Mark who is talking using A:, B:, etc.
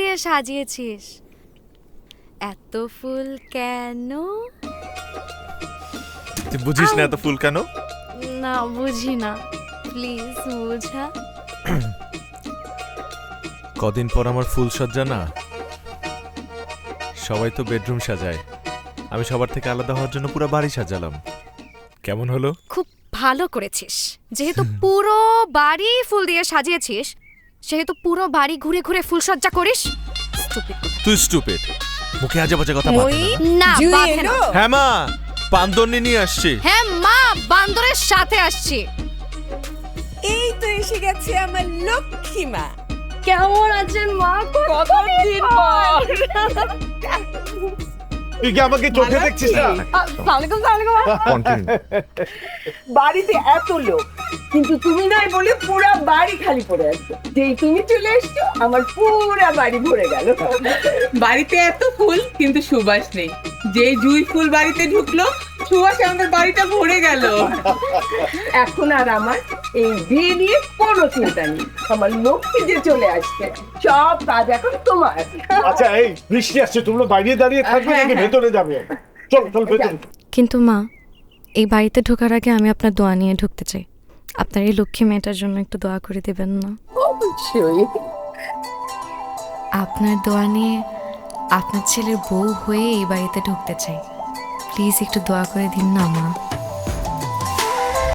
A: দিয়ে সাজিয়েছিস, এত ফুল কেন?
B: তুই বুঝিস না এত ফুল কেন?
A: না বুঝি না, প্লিজ বুঝা।
B: কদিন পর আমার ফুল সজ্জা না, সবাই তো বেডরুম সাজায়, আমি সবার থেকে আলাদা হওয়ার জন্য পুরো বাড়ি সাজালাম। কেমন হলো?
A: খুব ভালো করেছিস। যেহেতু পুরো বাড়ি ফুল দিয়ে সাজিয়েছিস, সেহেতু পুরো বাড়ি ঘুরে ঘুরে ফুল সজ্জা করিস। Stupid কথা।
B: তুই স্টুপিড, মুখে আজে বাজে কথা বাদ দে না।
A: না
C: জুই
A: বাঁধে না।
C: এলো?
B: হ্যাঁ মা, পান্দরনি নিয়ে আসছি।
A: হ্যাঁ মা, বান্দরের সাথে আসছি।
C: এই তো এসে গেছে আমার লক্ষ্মী মা।
A: কেমন আছেন মা?
C: কতদিন পর।
D: তুই কি আমাকে চোখে দেখছিস না?
C: বাড়িতে এত লোক, কিন্তু তুমি নাই বলে পুরা বাড়ি খালি পড়ে আছে। যেই তুমি চলে এসছো আমার পুরা বাড়ি ভরে গেল।
E: বাড়িতে এত ফুল কিন্তু সুবাস নেই। যে জুই ফুল বাড়িতে ঢুকলো, সুবাসে আমাদের বাড়িটা ভরে গেল।
C: এখন আর আমার এই বিয়ে নিয়ে কোনো চিন্তা নেই। আমার লক্ষ্মী যে চলে আসছে, সব কাজ এখন তোমার।
D: আচ্ছা এই বৃষ্টি আসছে, তোমরা বাইরে দাঁড়িয়ে থাকবে নাকি ভেতরে যাবে? চল চল ভেতরে।
A: কিন্তু মা, এই বাড়িতে ঢোকার আগে আমি আপনার দোয়া নিয়ে ঢুকতে চাই। আপনার এই লক্ষ্মী মেয়েটার জন্য একটু দোয়া করে দেবেন না?
C: অবশ্যই।
A: আপনার দোয়া নিয়ে আপনার ছেলের বউ হয়ে এই বাড়িতে ঢুকতে চাই। প্লিজ একটু দোয়া করে দিন না মা।